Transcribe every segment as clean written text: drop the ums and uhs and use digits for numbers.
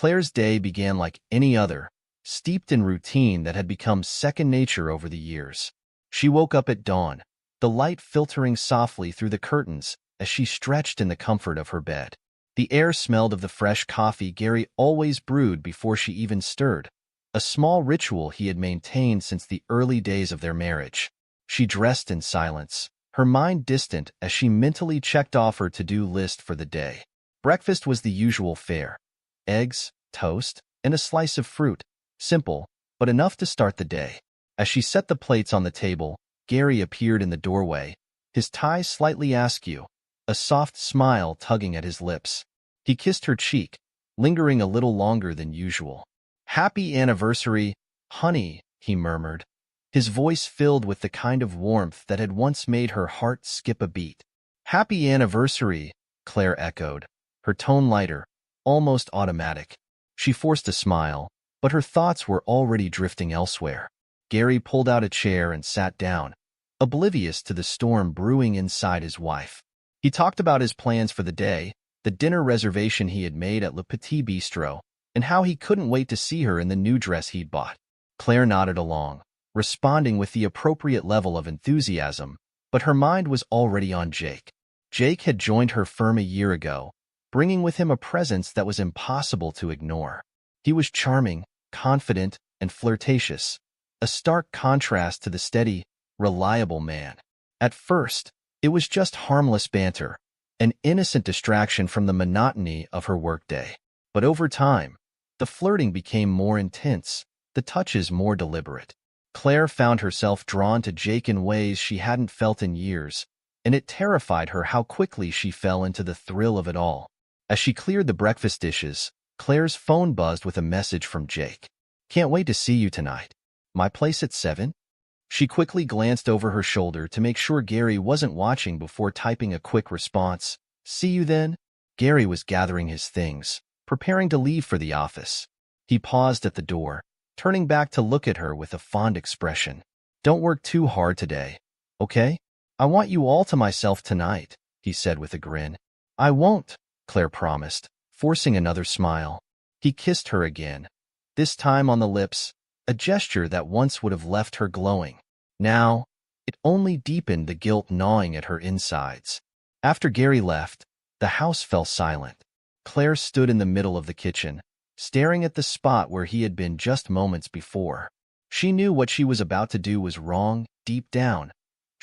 Claire's day began like any other, steeped in routine that had become second nature over the years. She woke up at dawn, the light filtering softly through the curtains as she stretched in the comfort of her bed. The air smelled of the fresh coffee Gary always brewed before she even stirred, a small ritual he had maintained since the early days of their marriage. She dressed in silence, her mind distant as she mentally checked off her to-do list for the day. Breakfast was the usual fare: eggs, toast, and a slice of fruit. Simple, but enough to start the day. As she set the plates on the table, Gary appeared in the doorway, his tie slightly askew, a soft smile tugging at his lips. He kissed her cheek, lingering a little longer than usual. "Happy anniversary, honey," he murmured, his voice filled with the kind of warmth that had once made her heart skip a beat. "Happy anniversary," Claire echoed, her tone lighter, almost automatic. She forced a smile, but her thoughts were already drifting elsewhere. Gary pulled out a chair and sat down, oblivious to the storm brewing inside his wife. He talked about his plans for the day, the dinner reservation he had made at Le Petit Bistro, and how he couldn't wait to see her in the new dress he'd bought. Claire nodded along, responding with the appropriate level of enthusiasm, but her mind was already on Jake. Jake had joined her firm a year ago, bringing with him a presence that was impossible to ignore. He was charming, confident, and flirtatious, a stark contrast to the steady, reliable man. At first, it was just harmless banter, an innocent distraction from the monotony of her workday. But over time, the flirting became more intense, the touches more deliberate. Claire found herself drawn to Jake in ways she hadn't felt in years, and it terrified her how quickly she fell into the thrill of it all. As she cleared the breakfast dishes, Claire's phone buzzed with a message from Jake. "Can't wait to see you tonight. My place at 7? She quickly glanced over her shoulder to make sure Gary wasn't watching before typing a quick response. "See you then?" Gary was gathering his things, preparing to leave for the office. He paused at the door, turning back to look at her with a fond expression. "Don't work too hard today, okay? I want you all to myself tonight," he said with a grin. "I won't," Claire promised, forcing another smile. He kissed her again, this time on the lips, a gesture that once would have left her glowing. Now, it only deepened the guilt gnawing at her insides. After Gary left, the house fell silent. Claire stood in the middle of the kitchen, staring at the spot where he had been just moments before. She knew what she was about to do was wrong, deep down.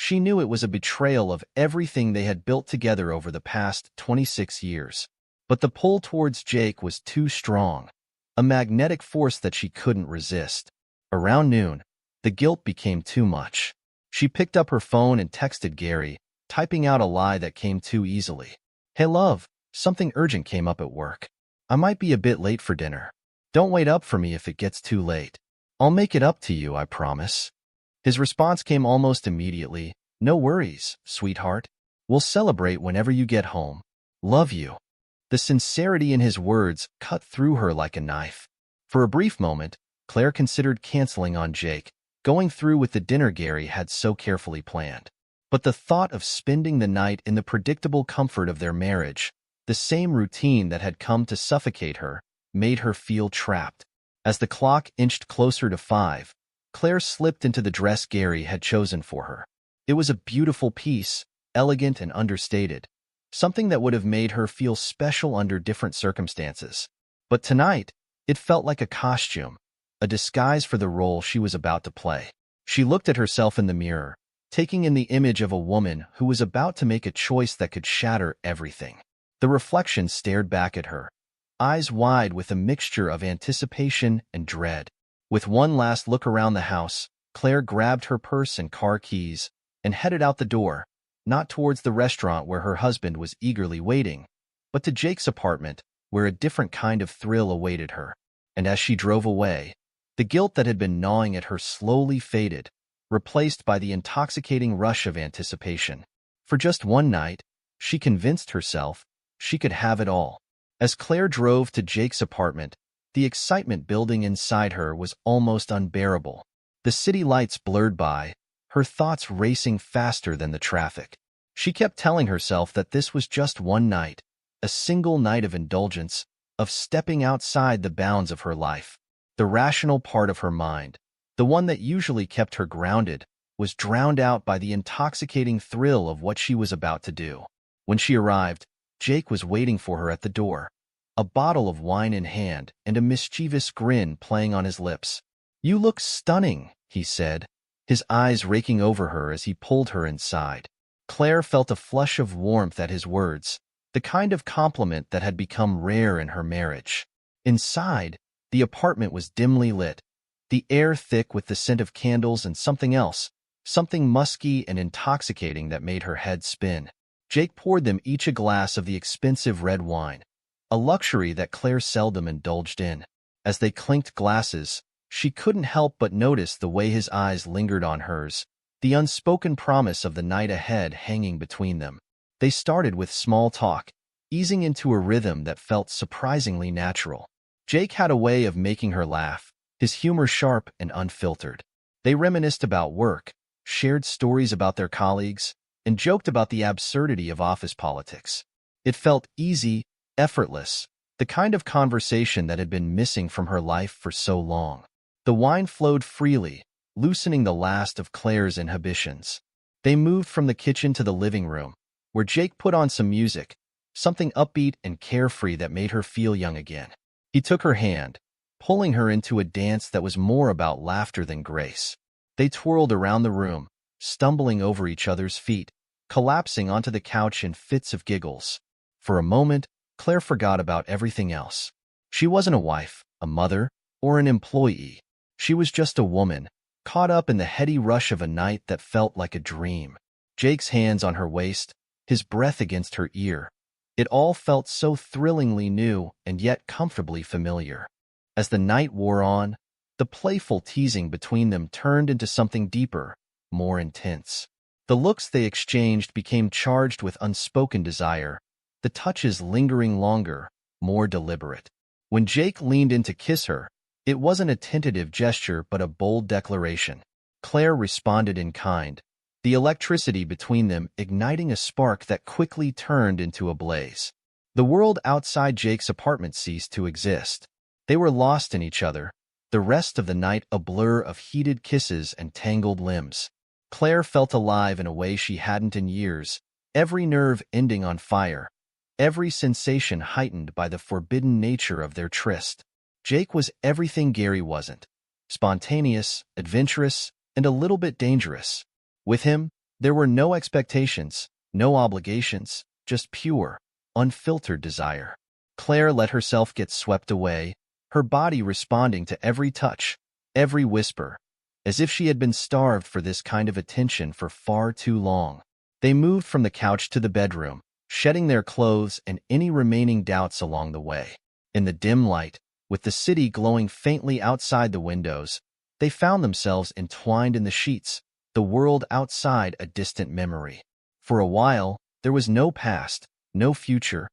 She knew it was a betrayal of everything they had built together over the past 26 years. But the pull towards Jake was too strong, a magnetic force that she couldn't resist. Around noon, the guilt became too much. She picked up her phone and texted Gary, typing out a lie that came too easily. "Hey love, something urgent came up at work. I might be a bit late for dinner. Don't wait up for me if it gets too late. I'll make it up to you, I promise." His response came almost immediately. "No worries, sweetheart. We'll celebrate whenever you get home. Love you." The sincerity in his words cut through her like a knife. For a brief moment, Claire considered canceling on Jake, going through with the dinner Gary had so carefully planned. But the thought of spending the night in the predictable comfort of their marriage, the same routine that had come to suffocate her, made her feel trapped. As the clock inched closer to 5, Claire slipped into the dress Gary had chosen for her. It was a beautiful piece, elegant and understated, something that would have made her feel special under different circumstances. But tonight, it felt like a costume, a disguise for the role she was about to play. She looked at herself in the mirror, taking in the image of a woman who was about to make a choice that could shatter everything. The reflection stared back at her, eyes wide with a mixture of anticipation and dread. With one last look around the house, Claire grabbed her purse and car keys and headed out the door, not towards the restaurant where her husband was eagerly waiting, but to Jake's apartment, where a different kind of thrill awaited her. And as she drove away, the guilt that had been gnawing at her slowly faded, replaced by the intoxicating rush of anticipation. For just one night, she convinced herself she could have it all. As Claire drove to Jake's apartment, the excitement building inside her was almost unbearable. The city lights blurred by, her thoughts racing faster than the traffic. She kept telling herself that this was just one night, a single night of indulgence, of stepping outside the bounds of her life. The rational part of her mind, the one that usually kept her grounded, was drowned out by the intoxicating thrill of what she was about to do. When she arrived, Jake was waiting for her at the door, a bottle of wine in hand and a mischievous grin playing on his lips. "You look stunning," he said, his eyes raking over her as he pulled her inside. Claire felt a flush of warmth at his words, the kind of compliment that had become rare in her marriage. Inside, the apartment was dimly lit, the air thick with the scent of candles and something else, something musky and intoxicating that made her head spin. Jake poured them each a glass of the expensive red wine, a luxury that Claire seldom indulged in. As they clinked glasses, she couldn't help but notice the way his eyes lingered on hers, the unspoken promise of the night ahead hanging between them. They started with small talk, easing into a rhythm that felt surprisingly natural. Jake had a way of making her laugh, his humor sharp and unfiltered. They reminisced about work, shared stories about their colleagues, and joked about the absurdity of office politics. It felt easy, effortless, the kind of conversation that had been missing from her life for so long. The wine flowed freely, loosening the last of Claire's inhibitions. They moved from the kitchen to the living room, where Jake put on some music, something upbeat and carefree that made her feel young again. He took her hand, pulling her into a dance that was more about laughter than grace. They twirled around the room, stumbling over each other's feet, collapsing onto the couch in fits of giggles. For a moment, Claire forgot about everything else. She wasn't a wife, a mother, or an employee. She was just a woman, caught up in the heady rush of a night that felt like a dream. Jake's hands on her waist, his breath against her ear. It all felt so thrillingly new and yet comfortably familiar. As the night wore on, the playful teasing between them turned into something deeper, more intense. The looks they exchanged became charged with unspoken desire, the touches lingering longer, more deliberate. When Jake leaned in to kiss her, it wasn't a tentative gesture but a bold declaration. Claire responded in kind, the electricity between them igniting a spark that quickly turned into a blaze. The world outside Jake's apartment ceased to exist. They were lost in each other, the rest of the night a blur of heated kisses and tangled limbs. Claire felt alive in a way she hadn't in years, every nerve ending on fire, every sensation heightened by the forbidden nature of their tryst. Jake was everything Gary wasn't, spontaneous, adventurous, and a little bit dangerous. With him, there were no expectations, no obligations, just pure, unfiltered desire. Claire let herself get swept away, her body responding to every touch, every whisper, as if she had been starved for this kind of attention for far too long. They moved from the couch to the bedroom, shedding their clothes and any remaining doubts along the way. In the dim light, with the city glowing faintly outside the windows, they found themselves entwined in the sheets, the world outside a distant memory. For a while, there was no past, no future,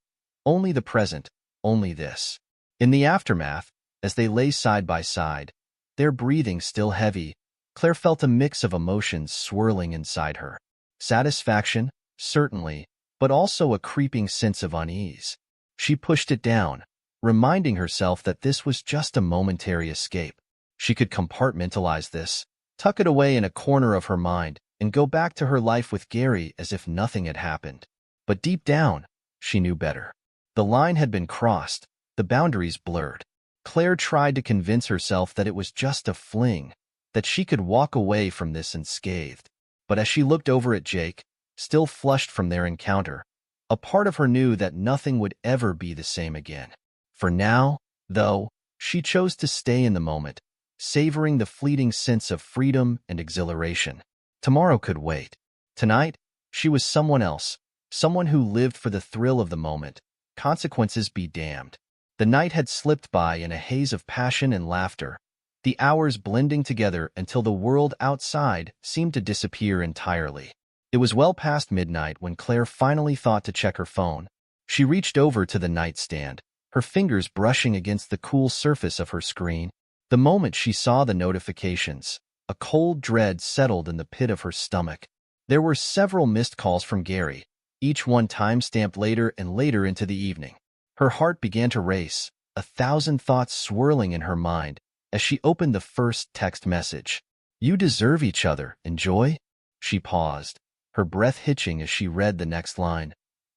only the present, only this. In the aftermath, as they lay side by side, their breathing still heavy, Claire felt a mix of emotions swirling inside her. Satisfaction, certainly, but also a creeping sense of unease. She pushed it down, reminding herself that this was just a momentary escape. She could compartmentalize this, tuck it away in a corner of her mind, and go back to her life with Gary as if nothing had happened. But deep down, she knew better. The line had been crossed, the boundaries blurred. Claire tried to convince herself that it was just a fling, that she could walk away from this unscathed. But as she looked over at Jake, still flushed from their encounter, a part of her knew that nothing would ever be the same again. For now, though, she chose to stay in the moment, savoring the fleeting sense of freedom and exhilaration. Tomorrow could wait. Tonight, she was someone else, someone who lived for the thrill of the moment. Consequences be damned. The night had slipped by in a haze of passion and laughter, the hours blending together until the world outside seemed to disappear entirely. It was well past midnight when Claire finally thought to check her phone. She reached over to the nightstand, her fingers brushing against the cool surface of her screen. The moment she saw the notifications, a cold dread settled in the pit of her stomach. There were several missed calls from Gary, each one time-stamped later and later into the evening. Her heart began to race, 1,000 thoughts swirling in her mind as she opened the first text message. "You deserve each other. Enjoy?" She paused, her breath hitching as she read the next line.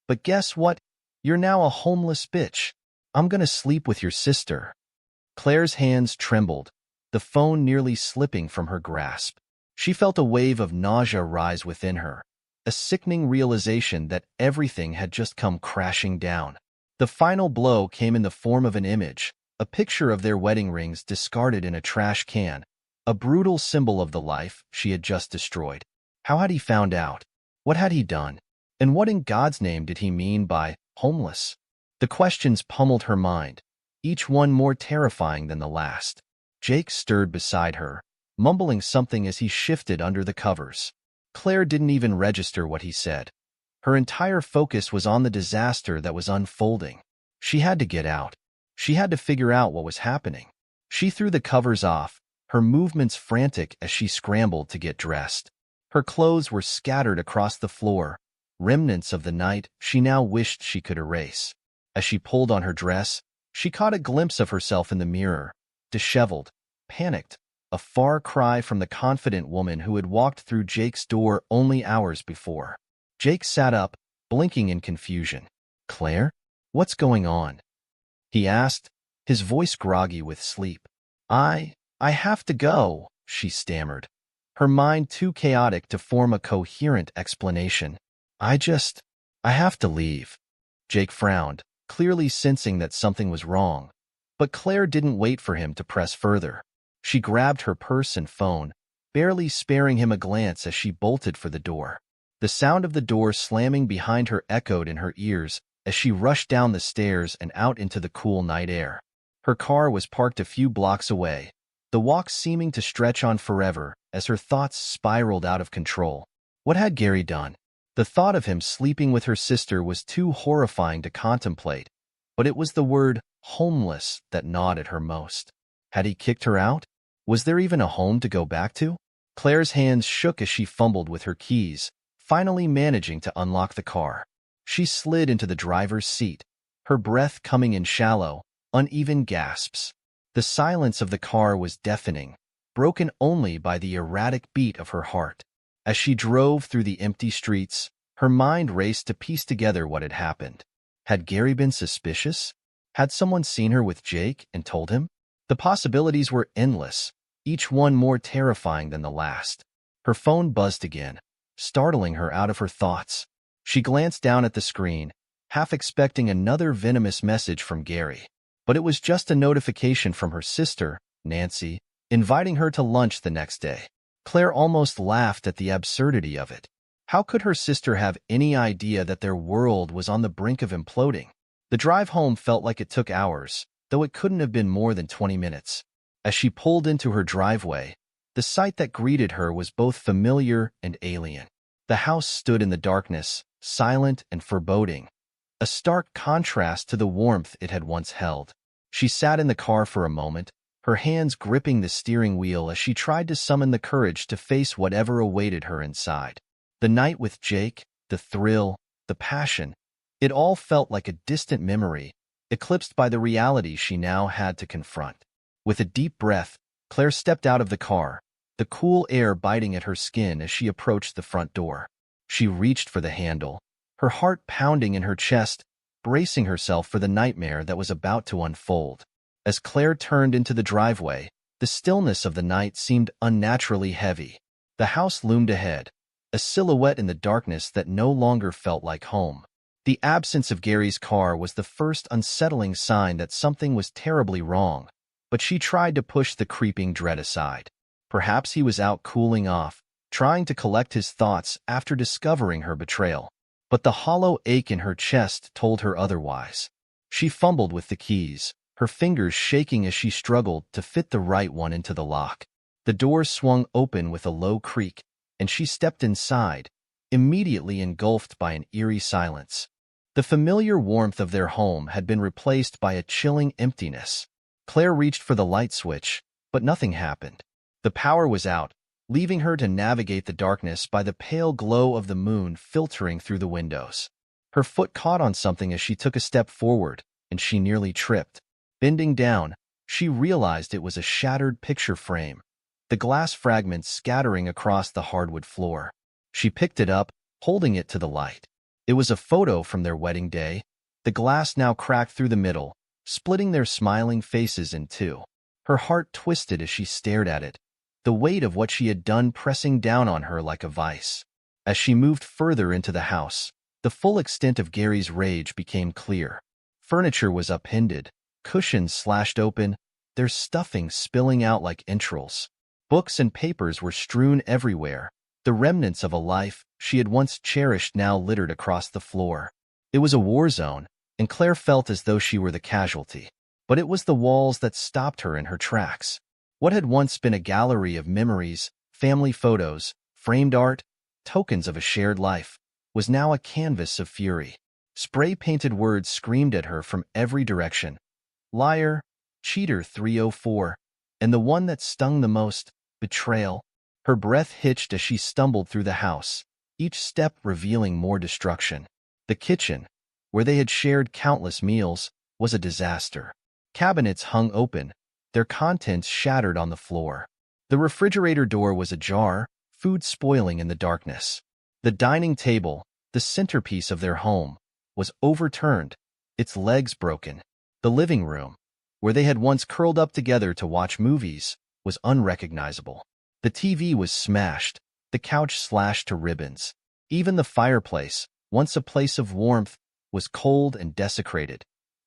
"But guess what? You're now a homeless bitch. I'm gonna sleep with your sister." Claire's hands trembled, the phone nearly slipping from her grasp. She felt a wave of nausea rise within her, a sickening realization that everything had just come crashing down. The final blow came in the form of an image, a picture of their wedding rings discarded in a trash can, a brutal symbol of the life she had just destroyed. How had he found out? What had he done? And what in God's name did he mean by homeless? The questions pummeled her mind, each one more terrifying than the last. Jake stirred beside her, mumbling something as he shifted under the covers. Claire didn't even register what he said. Her entire focus was on the disaster that was unfolding. She had to get out. She had to figure out what was happening. She threw the covers off, her movements frantic as she scrambled to get dressed. Her clothes were scattered across the floor, remnants of the night she now wished she could erase. As she pulled on her dress, she caught a glimpse of herself in the mirror, disheveled, panicked, a far cry from the confident woman who had walked through Jake's door only hours before. Jake sat up, blinking in confusion. "Claire? What's going on?" he asked, his voice groggy with sleep. I have to go," she stammered, her mind too chaotic to form a coherent explanation. I have to leave." Jake frowned, clearly sensing that something was wrong. But Claire didn't wait for him to press further. She grabbed her purse and phone, barely sparing him a glance as she bolted for the door. The sound of the door slamming behind her echoed in her ears as she rushed down the stairs and out into the cool night air. Her car was parked a few blocks away, the walk seeming to stretch on forever as her thoughts spiraled out of control. What had Gary done? The thought of him sleeping with her sister was too horrifying to contemplate, but it was the word homeless that gnawed at her most. Had he kicked her out? Was there even a home to go back to? Claire's hands shook as she fumbled with her keys, finally managing to unlock the car. She slid into the driver's seat, her breath coming in shallow, uneven gasps. The silence of the car was deafening, broken only by the erratic beat of her heart. As she drove through the empty streets, her mind raced to piece together what had happened. Had Gary been suspicious? Had someone seen her with Jake and told him? The possibilities were endless, each one more terrifying than the last. Her phone buzzed again, startling her out of her thoughts. She glanced down at the screen, half expecting another venomous message from Gary. But it was just a notification from her sister, Nancy, inviting her to lunch the next day. Claire almost laughed at the absurdity of it. How could her sister have any idea that their world was on the brink of imploding? The drive home felt like it took hours, though it couldn't have been more than 20 minutes. As she pulled into her driveway, the sight that greeted her was both familiar and alien. The house stood in the darkness, silent and foreboding, a stark contrast to the warmth it had once held. She sat in the car for a moment, her hands gripping the steering wheel as she tried to summon the courage to face whatever awaited her inside. The night with Jake, the thrill, the passion, it all felt like a distant memory, eclipsed by the reality she now had to confront. With a deep breath, Claire stepped out of the car, the cool air biting at her skin as she approached the front door. She reached for the handle, her heart pounding in her chest, bracing herself for the nightmare that was about to unfold. As Claire turned into the driveway, the stillness of the night seemed unnaturally heavy. The house loomed ahead, a silhouette in the darkness that no longer felt like home. The absence of Gary's car was the first unsettling sign that something was terribly wrong, but she tried to push the creeping dread aside. Perhaps he was out cooling off, trying to collect his thoughts after discovering her betrayal. But the hollow ache in her chest told her otherwise. She fumbled with the keys, her fingers shaking as she struggled to fit the right one into the lock. The door swung open with a low creak, and she stepped inside, immediately engulfed by an eerie silence. The familiar warmth of their home had been replaced by a chilling emptiness. Claire reached for the light switch, but nothing happened. The power was out, leaving her to navigate the darkness by the pale glow of the moon filtering through the windows. Her foot caught on something as she took a step forward, and she nearly tripped. Bending down, she realized it was a shattered picture frame, the glass fragments scattering across the hardwood floor. She picked it up, holding it to the light. It was a photo from their wedding day, the glass now cracked through the middle, splitting their smiling faces in two. Her heart twisted as she stared at it, the weight of what she had done pressing down on her like a vice. As she moved further into the house, the full extent of Gary's rage became clear. Furniture was upended, cushions slashed open, their stuffing spilling out like entrails. Books and papers were strewn everywhere, the remnants of a life she had once cherished now littered across the floor. It was a war zone, and Claire felt as though she were the casualty. But it was the walls that stopped her in her tracks. What had once been a gallery of memories, family photos, framed art, tokens of a shared life, was now a canvas of fury. Spray-painted words screamed at her from every direction. Liar, cheater 304, and the one that stung the most, betrayal. Her breath hitched as she stumbled through the house, each step revealing more destruction. The kitchen, where they had shared countless meals, was a disaster. Cabinets hung open, their contents shattered on the floor. The refrigerator door was ajar, food spoiling in the darkness. The dining table, the centerpiece of their home, was overturned, its legs broken. The living room, where they had once curled up together to watch movies, was unrecognizable. The TV was smashed, the couch slashed to ribbons. Even the fireplace, once a place of warmth, was cold and desecrated.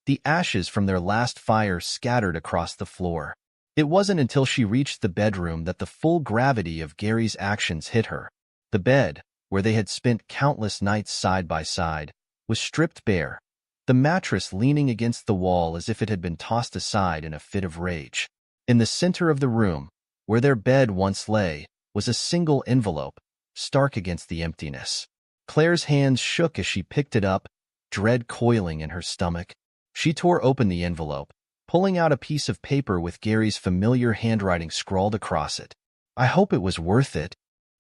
The ashes from their last fire scattered across the floor. It wasn't until she reached the bedroom that the full gravity of Gary's actions hit her. The bed, where they had spent countless nights side by side, was stripped bare, the mattress leaning against the wall as if it had been tossed aside in a fit of rage. In the center of the room, where their bed once lay, was a single envelope, stark against the emptiness. Claire's hands shook as she picked it up, dread coiling in her stomach. She tore open the envelope, pulling out a piece of paper with Gary's familiar handwriting scrawled across it. I hope it was worth it.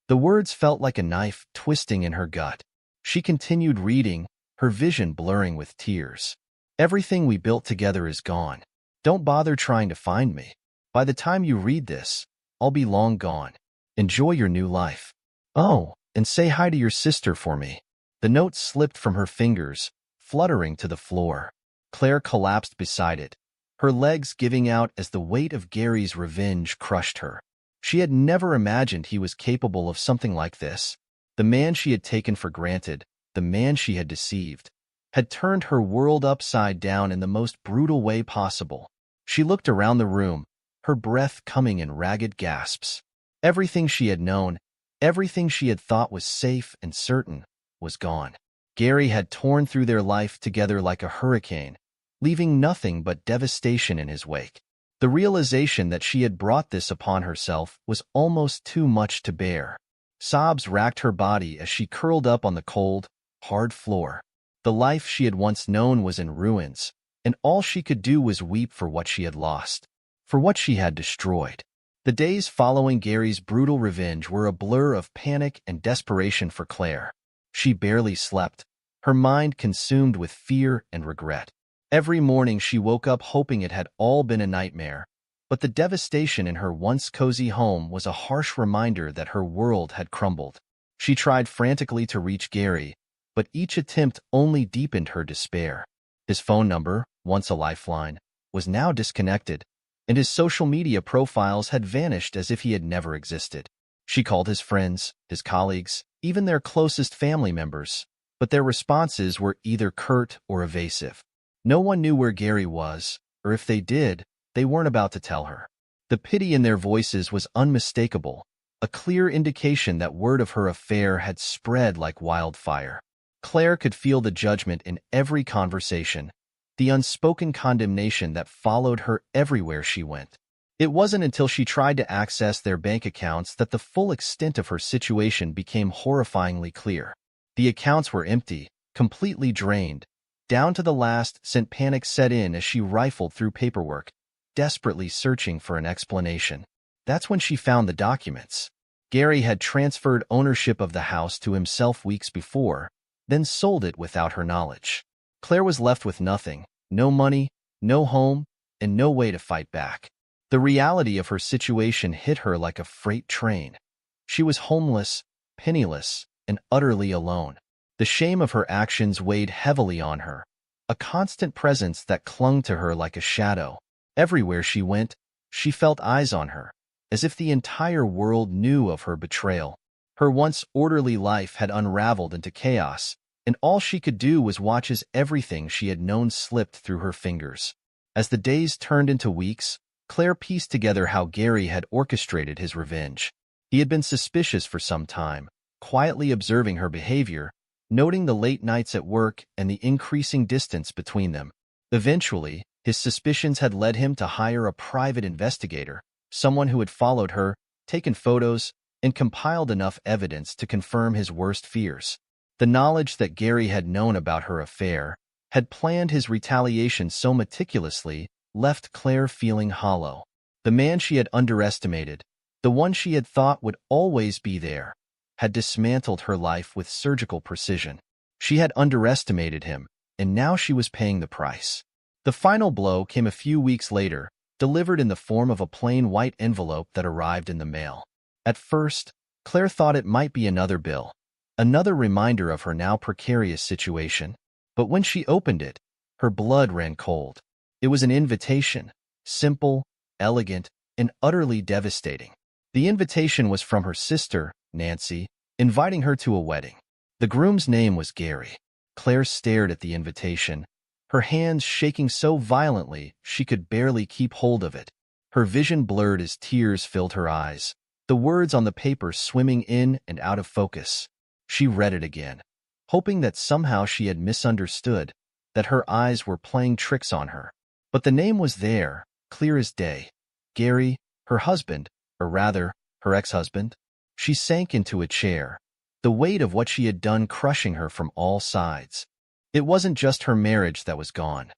The words felt like a knife twisting in her gut. She continued reading, her vision blurring with tears. Everything we built together is gone. Don't bother trying to find me. By the time you read this, I'll be long gone. Enjoy your new life. Oh, and say hi to your sister for me. The note slipped from her fingers, fluttering to the floor. Claire collapsed beside it, her legs giving out as the weight of Gary's revenge crushed her. She had never imagined he was capable of something like this. The man she had taken for granted, the man she had deceived, had turned her world upside down in the most brutal way possible. She looked around the room, her breath coming in ragged gasps. Everything she had known, everything she had thought was safe and certain, was gone. Gary had torn through their life together like a hurricane, leaving nothing but devastation in his wake. The realization that she had brought this upon herself was almost too much to bear. Sobs racked her body as she curled up on the cold, hard floor. The life she had once known was in ruins, and all she could do was weep for what she had lost, for what she had destroyed. The days following Gary's brutal revenge were a blur of panic and desperation for Claire. She barely slept, her mind consumed with fear and regret. Every morning she woke up hoping it had all been a nightmare, but the devastation in her once cozy home was a harsh reminder that her world had crumbled. She tried frantically to reach Gary, but each attempt only deepened her despair. His phone number, once a lifeline, was now disconnected, and his social media profiles had vanished as if he had never existed. She called his friends, his colleagues, even their closest family members, but their responses were either curt or evasive. No one knew where Gary was, or if they did, they weren't about to tell her. The pity in their voices was unmistakable, a clear indication that word of her affair had spread like wildfire. Claire could feel the judgment in every conversation, the unspoken condemnation that followed her everywhere she went. It wasn't until she tried to access their bank accounts that the full extent of her situation became horrifyingly clear. The accounts were empty, completely drained. Down to the last cent, panic set in as she rifled through paperwork, desperately searching for an explanation. That's when she found the documents. Gary had transferred ownership of the house to himself weeks before, then sold it without her knowledge. Claire was left with nothing, no money, no home, and no way to fight back. The reality of her situation hit her like a freight train. She was homeless, penniless, and utterly alone. The shame of her actions weighed heavily on her, a constant presence that clung to her like a shadow. Everywhere she went, she felt eyes on her, as if the entire world knew of her betrayal. Her once orderly life had unraveled into chaos, and all she could do was watch as everything she had known slipped through her fingers. As the days turned into weeks, Claire pieced together how Gary had orchestrated his revenge. He had been suspicious for some time, quietly observing her behavior, noting the late nights at work and the increasing distance between them. Eventually, his suspicions had led him to hire a private investigator, someone who had followed her, taken photos, and compiled enough evidence to confirm his worst fears. The knowledge that Gary had known about her affair, had planned his retaliation so meticulously, left Claire feeling hollow. The man she had underestimated, the one she had thought would always be there, had dismantled her life with surgical precision. She had underestimated him, and now she was paying the price. The final blow came a few weeks later, delivered in the form of a plain white envelope that arrived in the mail. At first, Claire thought it might be another bill, another reminder of her now precarious situation. But when she opened it, her blood ran cold. It was an invitation, simple, elegant, and utterly devastating. The invitation was from her sister, Nancy, inviting her to a wedding. The groom's name was Gary. Claire stared at the invitation, her hands shaking so violently she could barely keep hold of it. Her vision blurred as tears filled her eyes, the words on the paper swimming in and out of focus. She read it again, hoping that somehow she had misunderstood, that her eyes were playing tricks on her. But the name was there, clear as day. Gary, her husband, or rather, her ex-husband. She sank into a chair, the weight of what she had done crushing her from all sides. It wasn't just her marriage that was gone.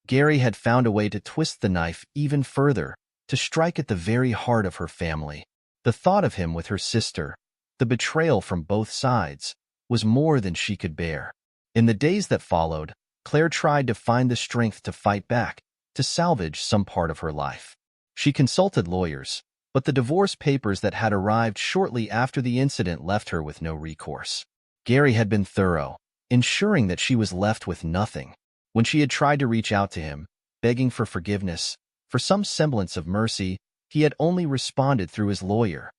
Gary had found a way to twist the knife even further, to strike at the very heart of her family. The thought of him with her sister, the betrayal from both sides, was more than she could bear. In the days that followed, Claire tried to find the strength to fight back, to salvage some part of her life. She consulted lawyers, but the divorce papers that had arrived shortly after the incident left her with no recourse. Gary had been thorough, ensuring that she was left with nothing. When she had tried to reach out to him, begging for forgiveness, for some semblance of mercy, he had only responded through his lawyer.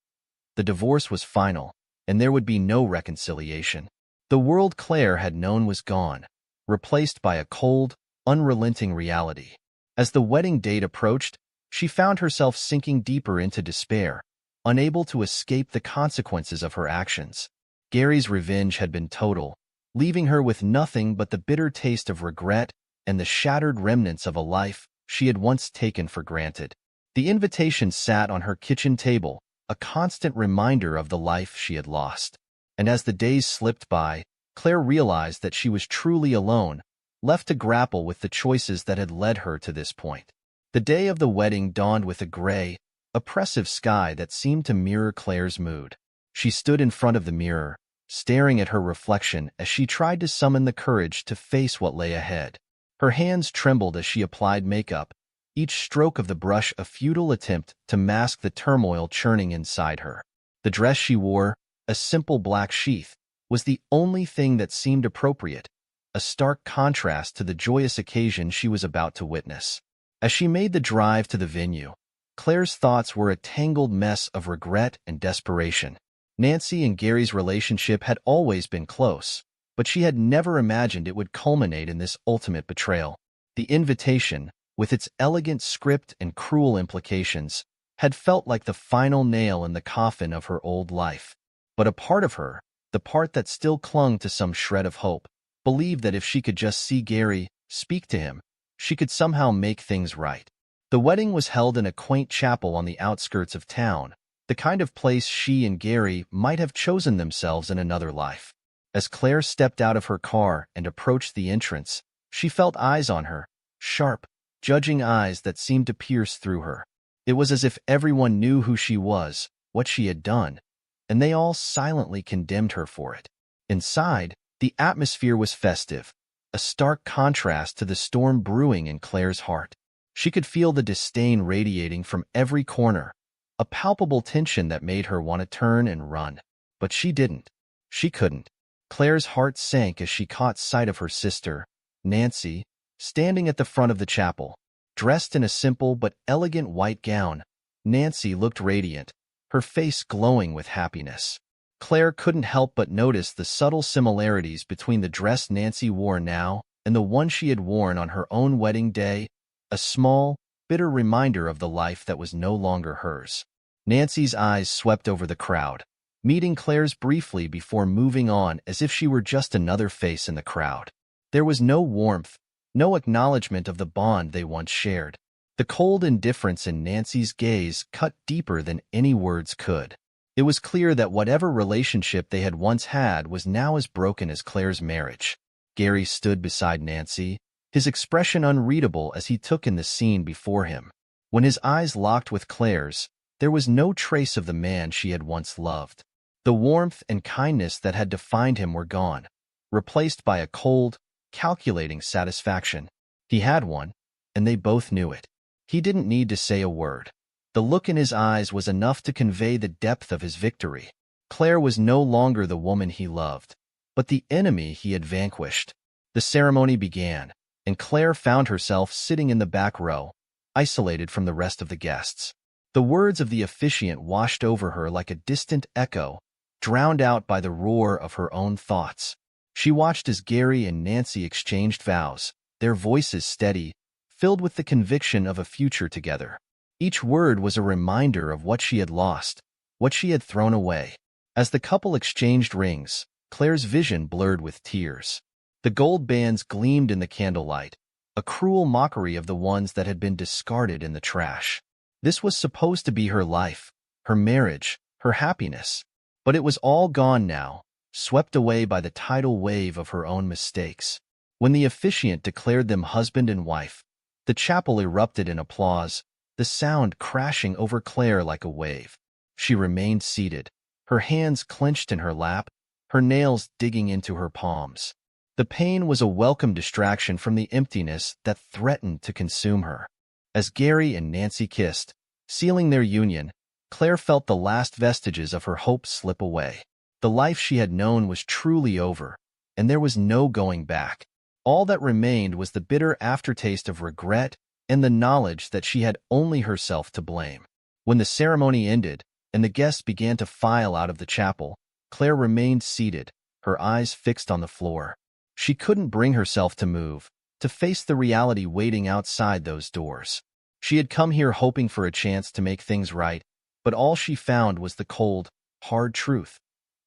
The divorce was final, and there would be no reconciliation. The world Claire had known was gone, replaced by a cold, unrelenting reality. As the wedding date approached, she found herself sinking deeper into despair, unable to escape the consequences of her actions. Gary's revenge had been total, leaving her with nothing but the bitter taste of regret and the shattered remnants of a life she had once taken for granted. The invitation sat on her kitchen table, a constant reminder of the life she had lost. And as the days slipped by, Claire realized that she was truly alone, left to grapple with the choices that had led her to this point. The day of the wedding dawned with a gray, oppressive sky that seemed to mirror Claire's mood. She stood in front of the mirror, staring at her reflection as she tried to summon the courage to face what lay ahead. Her hands trembled as she applied makeup, each stroke of the brush a futile attempt to mask the turmoil churning inside her. The dress she wore, a simple black sheath, was the only thing that seemed appropriate, a stark contrast to the joyous occasion she was about to witness. As she made the drive to the venue, Claire's thoughts were a tangled mess of regret and desperation. Nancy and Gary's relationship had always been close, but she had never imagined it would culminate in this ultimate betrayal. The invitation, with its elegant script and cruel implications, had felt like the final nail in the coffin of her old life. But a part of her, the part that still clung to some shred of hope, believed that if she could just see Gary, speak to him, she could somehow make things right. The wedding was held in a quaint chapel on the outskirts of town, the kind of place she and Gary might have chosen themselves in another life. As Claire stepped out of her car and approached the entrance, she felt eyes on her, sharp, judging eyes that seemed to pierce through her. It was as if everyone knew who she was, what she had done, and they all silently condemned her for it. Inside, the atmosphere was festive, a stark contrast to the storm brewing in Claire's heart. She could feel the disdain radiating from every corner, a palpable tension that made her want to turn and run. But she didn't. She couldn't. Claire's heart sank as she caught sight of her sister, Nancy, standing at the front of the chapel. Dressed in a simple but elegant white gown, Nancy looked radiant, her face glowing with happiness. Claire couldn't help but notice the subtle similarities between the dress Nancy wore now and the one she had worn on her own wedding day, a small, bitter reminder of the life that was no longer hers. Nancy's eyes swept over the crowd, meeting Claire's briefly before moving on as if she were just another face in the crowd. There was no warmth, no acknowledgement of the bond they once shared. The cold indifference in Nancy's gaze cut deeper than any words could. It was clear that whatever relationship they had once had was now as broken as Claire's marriage. Gary stood beside Nancy, his expression unreadable as he took in the scene before him. When his eyes locked with Claire's, there was no trace of the man she had once loved. The warmth and kindness that had defined him were gone, replaced by a cold, calculating satisfaction. He had one, and they both knew it. He didn't need to say a word. The look in his eyes was enough to convey the depth of his victory. Claire was no longer the woman he loved, but the enemy he had vanquished. The ceremony began, and Claire found herself sitting in the back row, isolated from the rest of the guests. The words of the officiant washed over her like a distant echo, drowned out by the roar of her own thoughts. She watched as Gary and Nancy exchanged vows, their voices steady, filled with the conviction of a future together. Each word was a reminder of what she had lost, what she had thrown away. As the couple exchanged rings, Claire's vision blurred with tears. The gold bands gleamed in the candlelight, a cruel mockery of the ones that had been discarded in the trash. This was supposed to be her life, her marriage, her happiness. But it was all gone now, swept away by the tidal wave of her own mistakes. When the officiant declared them husband and wife, the chapel erupted in applause, the sound crashing over Claire like a wave. She remained seated, her hands clenched in her lap, her nails digging into her palms. The pain was a welcome distraction from the emptiness that threatened to consume her. As Gary and Nancy kissed, sealing their union, Claire felt the last vestiges of her hope slip away. The life she had known was truly over, and there was no going back. All that remained was the bitter aftertaste of regret and the knowledge that she had only herself to blame. When the ceremony ended and the guests began to file out of the chapel, Claire remained seated, her eyes fixed on the floor. She couldn't bring herself to move, to face the reality waiting outside those doors. She had come here hoping for a chance to make things right, but all she found was the cold, hard truth.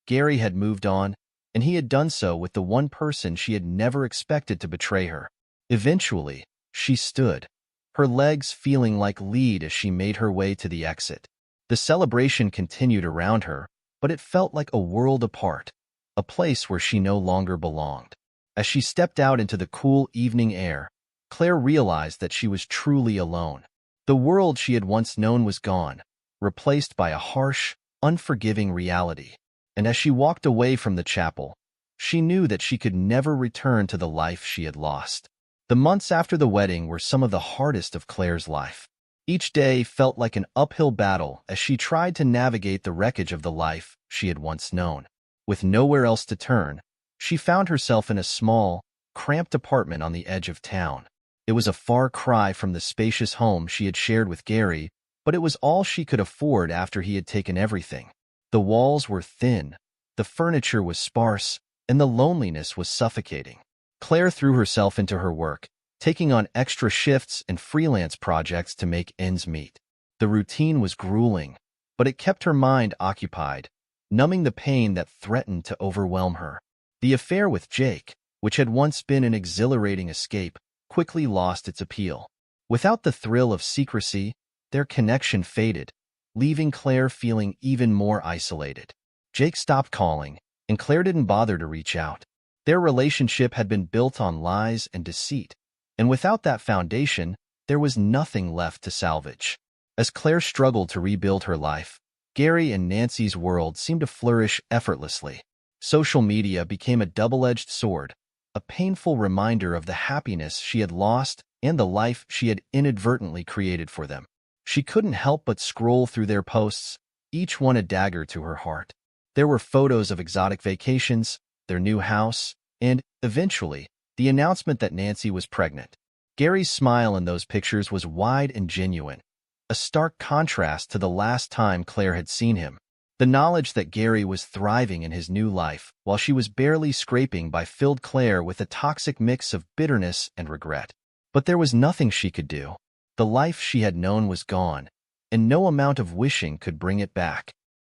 Gary had moved on, and he had done so with the one person she had never expected to betray her. Eventually, she stood, her legs feeling like lead as she made her way to the exit. The celebration continued around her, but it felt like a world apart, a place where she no longer belonged. As she stepped out into the cool evening air, Claire realized that she was truly alone. The world she had once known was gone, replaced by a harsh, unforgiving reality. And as she walked away from the chapel, she knew that she could never return to the life she had lost. The months after the wedding were some of the hardest of Claire's life. Each day felt like an uphill battle as she tried to navigate the wreckage of the life she had once known. With nowhere else to turn, she found herself in a small, cramped apartment on the edge of town. It was a far cry from the spacious home she had shared with Gary, but it was all she could afford after he had taken everything. The walls were thin, the furniture was sparse, and the loneliness was suffocating. Claire threw herself into her work, taking on extra shifts and freelance projects to make ends meet. The routine was grueling, but it kept her mind occupied, numbing the pain that threatened to overwhelm her. The affair with Jake, which had once been an exhilarating escape, quickly lost its appeal. Without the thrill of secrecy, their connection faded, leaving Claire feeling even more isolated. Jake stopped calling, and Claire didn't bother to reach out. Their relationship had been built on lies and deceit, and without that foundation, there was nothing left to salvage. As Claire struggled to rebuild her life, Gary and Nancy's world seemed to flourish effortlessly. Social media became a double-edged sword, a painful reminder of the happiness she had lost and the life she had inadvertently created for them. She couldn't help but scroll through their posts, each one a dagger to her heart. There were photos of exotic vacations, their new house, and, eventually, the announcement that Nancy was pregnant. Gary's smile in those pictures was wide and genuine, a stark contrast to the last time Claire had seen him. The knowledge that Gary was thriving in his new life, while she was barely scraping by, filled Claire with a toxic mix of bitterness and regret. But there was nothing she could do. The life she had known was gone, and no amount of wishing could bring it back.